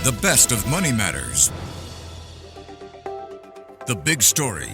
The best of money matters. The Big Story.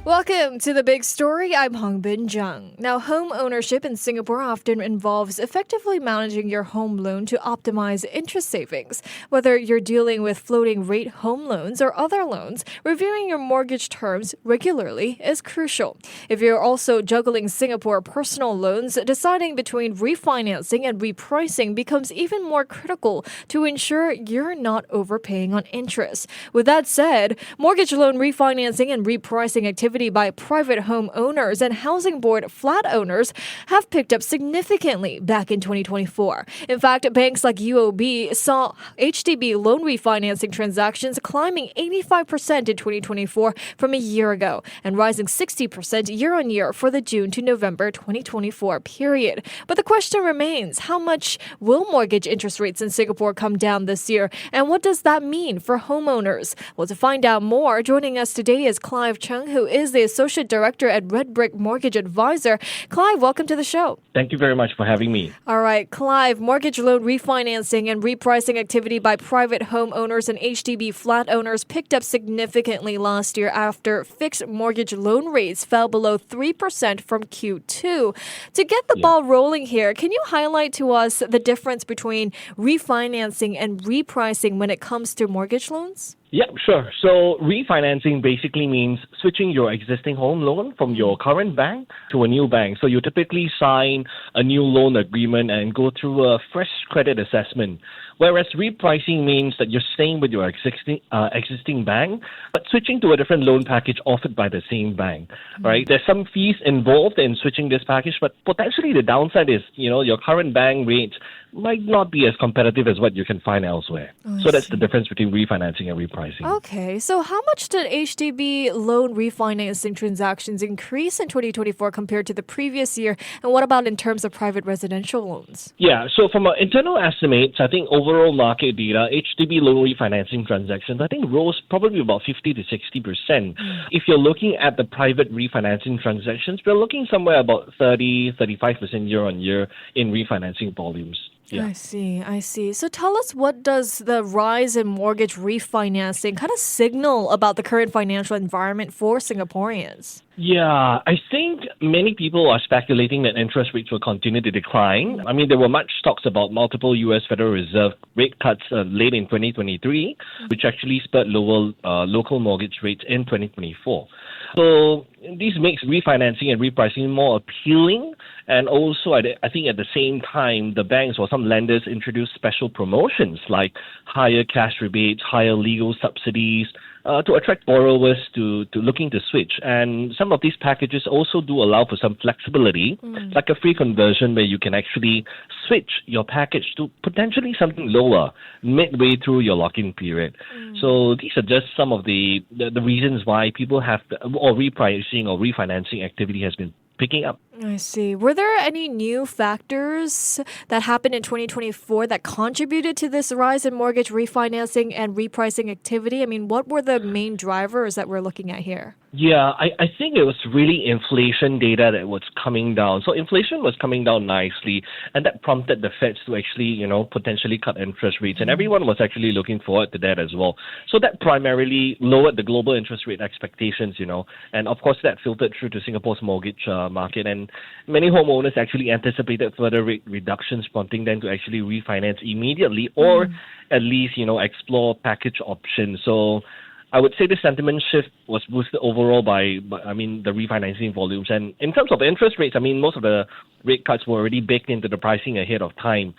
Welcome to The Big Story. I'm Hongbin Jeong. Now, home ownership in Singapore often involves effectively managing your home loan to optimize interest savings. Whether you're dealing with floating rate home loans or other loans, reviewing your mortgage terms regularly is crucial. If you're also juggling Singapore personal loans, deciding between refinancing and repricing becomes even more critical to ensure you're not overpaying on interest. With that said, mortgage loan refinancing and repricing activity by private home owners and housing board flat owners have picked up significantly back in 2024. In fact, banks like UOB saw HDB loan refinancing transactions climbing 85% in 2024 from a year ago and rising 60% year-on-year for the June to November 2024 period. But the question remains, how much will mortgage interest rates in Singapore come down this year, and what does that mean for homeowners? Well, to find out more, joining us today is Clive Chng, who is the Associate Director at Redbrick Mortgage Advisor. Clive, welcome to the show. Thank you very much for having me. All right, Clive, mortgage loan refinancing and repricing activity by private homeowners and HDB flat owners picked up significantly last year after fixed mortgage loan rates fell below 3% from Q2. To get the ball rolling here, can you highlight to us the difference between refinancing and repricing when it comes to mortgage loans? Yeah, sure. So refinancing basically means switching your existing home loan from your current bank to a new bank. So you typically sign a new loan agreement and go through a fresh credit assessment. Whereas repricing means that you're staying with your existing bank, but switching to a different loan package offered by the same bank, right? There's some fees involved in switching this package, but potentially the downside is, your current bank rates might not be as competitive as what you can find elsewhere. So that's the difference between refinancing and repricing. Okay, so how much did HDB loan refinancing transactions increase in 2024 compared to the previous year? And what about in terms of private residential loans? Yeah, so from our internal estimates, I think overall market data, HDB loan refinancing transactions, I think rose probably about 50 to 60%. If you're looking at the private refinancing transactions, we're looking somewhere about 35% year on year in refinancing volumes. Yeah. I see. So tell us, what does the rise in mortgage refinancing kind of signal about the current financial environment for Singaporeans? Yeah, I think many people are speculating that interest rates will continue to decline. I mean, there were much talks about multiple U.S. Federal Reserve rate cuts late in 2023, which actually spurred lower local mortgage rates in 2024. So this makes refinancing and repricing more appealing. And also, I think at the same time, the banks or some lenders introduced special promotions like higher cash rebates, higher legal subsidies, to attract borrowers to looking to switch. And some of these packages also do allow for some flexibility, like a free conversion where you can actually switch your package to potentially something lower midway through your lock-in period. So these are just some of the reasons why people have, or repricing or refinancing activity has been picking up. I see. Were there any new factors that happened in 2024 that contributed to this rise in mortgage refinancing and repricing activity? I mean, what were the main drivers that we're looking at here? Yeah, I think it was really inflation data that was coming down. So inflation was coming down nicely, and that prompted the Feds to actually, potentially cut interest rates. And everyone was actually looking forward to that as well. So that primarily lowered the global interest rate expectations, and of course that filtered through to Singapore's mortgage market. And many homeowners actually anticipated further rate reductions, prompting them to actually refinance immediately or at least, explore package options. So I would say the sentiment shift was boosted overall by the refinancing volumes. And in terms of interest rates, most of the rate cuts were already baked into the pricing ahead of time.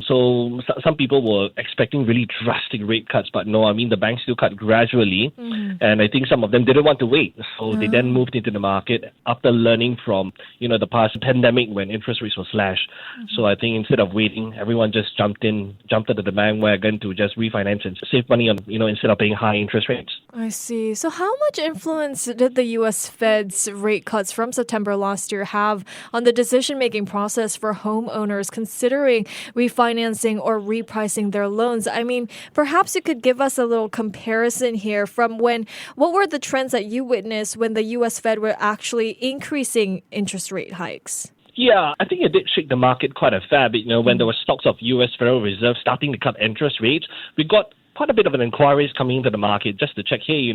So some people were expecting really drastic rate cuts, but no, the banks still cut gradually. And I think some of them didn't want to wait. So they then moved into the market after learning from, the past pandemic when interest rates were slashed. So I think instead of waiting, everyone just jumped into the bandwagon to just refinance and save money on, instead of paying high interest rates. I see. So how much influence did the U.S. Fed's rate cuts from September last year have on the decision-making process for homeowners considering refinancing or repricing their loans? Perhaps you could give us a little comparison here from what were the trends that you witnessed when the U.S. Fed were actually increasing interest rate hikes? Yeah, I think it did shake the market quite a fair bit. When there were stocks of U.S. Federal Reserve starting to cut interest rates, we got quite a bit of an inquiries coming into the market just to check, hey,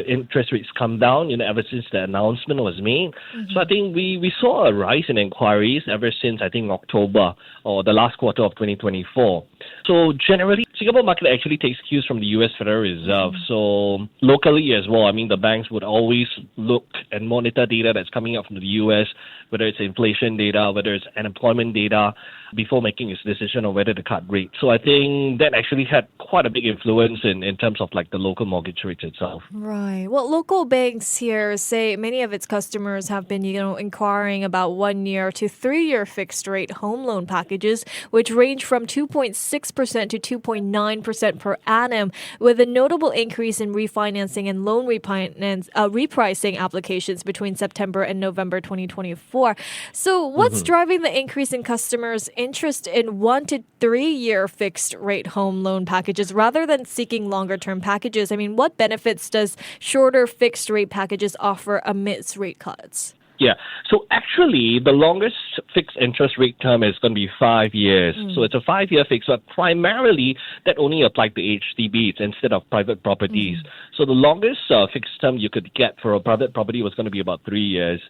interest rates come down, ever since the announcement was made. So I think we saw a rise in inquiries ever since, I think, October or the last quarter of 2024. So generally, Singapore market actually takes cues from the U.S. Federal Reserve. So locally as well, the banks would always look and monitor data that's coming out from the U.S., whether it's inflation data, whether it's unemployment data, before making its decision on whether to cut rates. So I think that actually had quite a big influence in terms of the local mortgage rate itself. Right. Well, local banks here say many of its customers have been, inquiring about 1 year to 3 year fixed rate home loan packages, which range from 2.6% to 2.9% per annum, with a notable increase in refinancing and loan repricing applications between September and November 2024. So what's driving the increase in customers' interest in 1 to 3 year fixed rate home loan packages rather than seeking longer term packages? What benefits does shorter fixed rate packages offer amidst rate cuts? Yeah. So actually, the longest fixed interest rate term is going to be 5 years. So it's a 5-year fix, but primarily that only applied to HDBs instead of private properties. So the longest fixed term you could get for a private property was going to be about 3 years.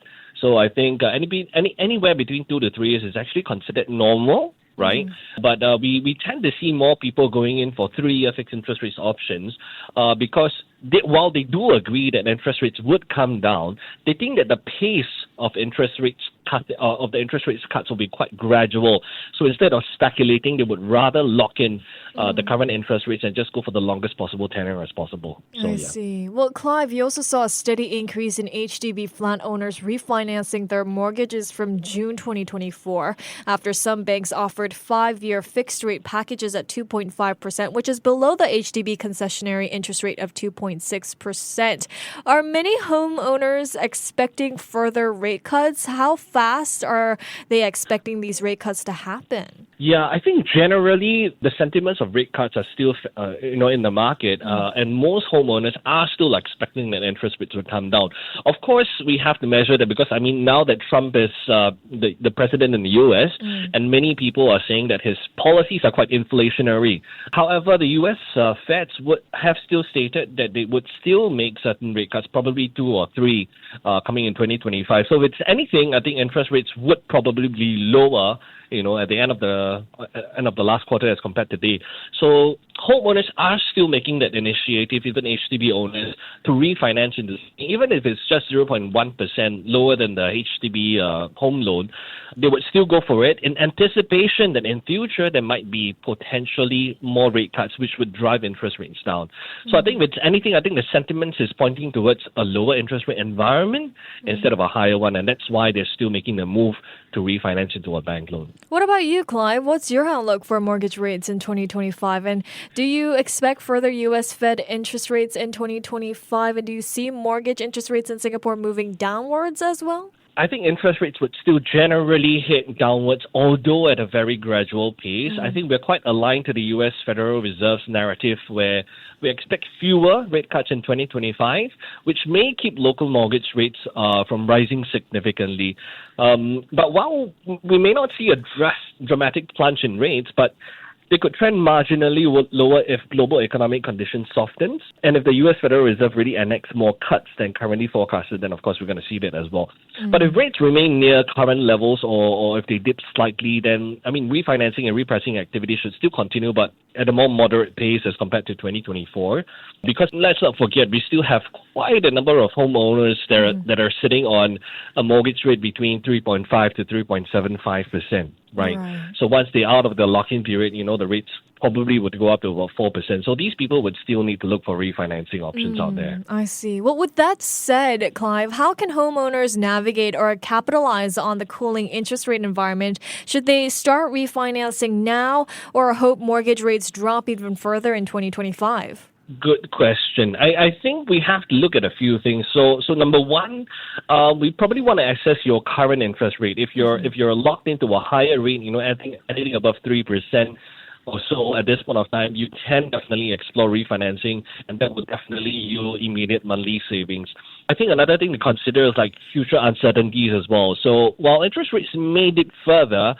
So I think anywhere between 2 to 3 years is actually considered normal, right? But we tend to see more people going in for 3-year fixed interest rates options because while they do agree that interest rates would come down, they think that the pace of interest rates cuts will be quite gradual. So instead of speculating, they would rather lock in the current interest rates and just go for the longest possible tenure as possible. So, I see. Well, Clive, you also saw a steady increase in HDB flat owners refinancing their mortgages from June 2024 after some banks offered 5-year fixed rate packages at 2.5%, which is below the HDB concessionary interest rate of 2.6%. Are many homeowners expecting further rate cuts? How fast are they expecting these rate cuts to happen? Yeah, I think generally the sentiments of rate cuts are still, in the market, and most homeowners are still expecting that interest rates will come down. Of course, we have to measure that because, now that Trump is the president in the U.S., and many people are saying that his policies are quite inflationary. However, the U.S. Feds would have still stated that they would still make certain rate cuts, probably 2 or 3 coming in 2025. So if it's anything, I think interest rates would probably be lower at the end of the last quarter as compared to today. So homeowners are still making that initiative, even HDB owners, to refinance into, even if it's just 0.1% lower than the HDB home loan, they would still go for it in anticipation that in future there might be potentially more rate cuts which would drive interest rates down. So I think if it's anything, I think the sentiment is pointing towards a lower interest rate environment instead of a higher one, and that's why they're still making the move to refinance into a bank loan. What about you, Clive? What's your outlook for mortgage rates in 2025? And do you expect further U.S. Fed interest rates in 2025? And do you see mortgage interest rates in Singapore moving downwards as well? I think interest rates would still generally hit downwards, although at a very gradual pace. I think we're quite aligned to the U.S. Federal Reserve's narrative where we expect fewer rate cuts in 2025, which may keep local mortgage rates from rising significantly. But while we may not see a dramatic plunge in rates, but they could trend marginally lower if global economic conditions softens. And if the U.S. Federal Reserve really enacts more cuts than currently forecasted, then of course we're going to see that as well. But if rates remain near current levels or if they dip slightly, then, refinancing and repricing activity should still continue, but at a more moderate pace as compared to 2024. Because let's not forget, we still have quite a number of homeowners that are sitting on a mortgage rate between 3.5 to 3.75%. Right. So once they're out of the lock-in period, the rates probably would go up to about 4%. So these people would still need to look for refinancing options out there. I see. Well, with that said, Clive, how can homeowners navigate or capitalize on the cooling interest rate environment? Should they start refinancing now or hope mortgage rates drop even further in 2025? Good question. I think we have to look at a few things. So number one, we probably want to assess your current interest rate. If you're locked into a higher rate, anything above 3%, or so at this point of time, you can definitely explore refinancing, and that would definitely yield immediate monthly savings. I think another thing to consider is like future uncertainties as well. So while interest rates may dip further,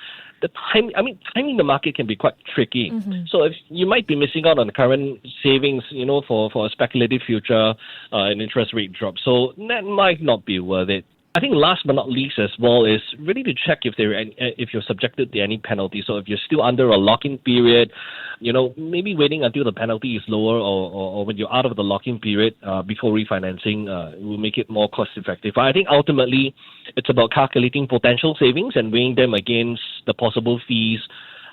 timing the market can be quite tricky. So if you might be missing out on the current savings, for a speculative future an interest rate drop. So that might not be worth it. I think last but not least as well is really to check if you're subjected to any penalty. So if you're still under a lock-in period, maybe waiting until the penalty is lower or when you're out of the lock-in period before refinancing will make it more cost-effective. I think ultimately it's about calculating potential savings and weighing them against the possible fees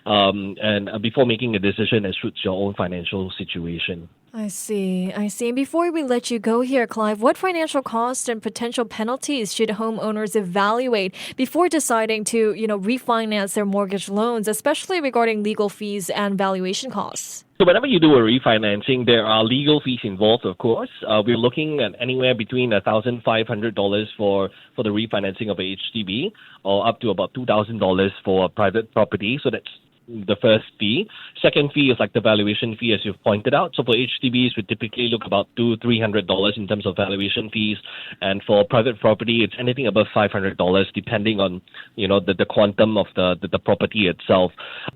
and before making a decision that suits your own financial situation. I see. And before we let you go here, Clive, what financial costs and potential penalties should homeowners evaluate before deciding to, refinance their mortgage loans, especially regarding legal fees and valuation costs? So whenever you do a refinancing, there are legal fees involved, of course. We're looking at anywhere between $1,500 for the refinancing of a HDB or up to about $2,000 for a private property. So that's the first fee. Second fee is like the valuation fee, as you've pointed out. So for HDBs, we typically look about $200-300 in terms of valuation fees, and for private property, it's anything above $500, depending on the quantum of the property itself.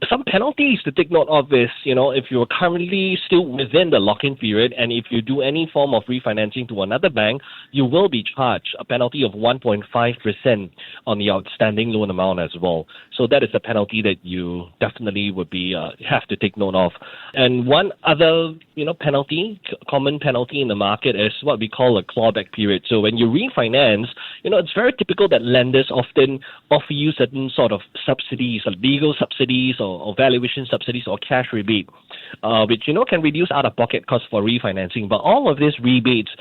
Some penalties to take note of is if you're currently still within the lock-in period, and if you do any form of refinancing to another bank, you will be charged a penalty of 1.5% on the outstanding loan amount as well. So that is a penalty that you definitely would be have to take note of. And one other penalty, common penalty in the market is what we call a clawback period. So when you refinance, it's very typical that lenders often offer you certain sort of subsidies, or legal subsidies or valuation subsidies or cash rebate, which can reduce out-of-pocket costs for refinancing. But all of these rebates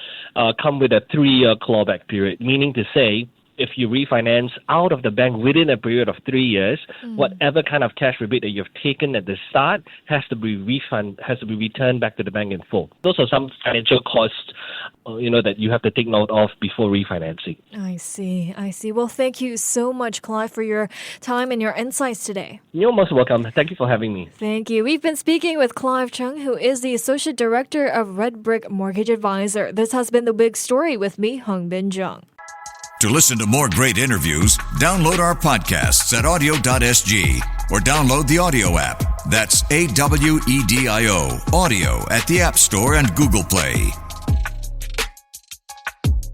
come with a 3-year clawback period, meaning to say, if you refinance out of the bank within a period of 3 years, whatever kind of cash rebate that you've taken at the start has to be returned back to the bank in full. Those are some financial costs, that you have to take note of before refinancing. I see. Well, thank you so much, Clive, for your time and your insights today. You're most welcome. Thank you for having me. Thank you. We've been speaking with Clive Chng, who is the Associate Director of Redbrick Mortgage Advisor. This has been The Big Story with me, Hongbin Jeong. To listen to more great interviews, download our podcasts at audio.sg or download the audio app. That's AWEDIO, audio at the App Store and Google Play.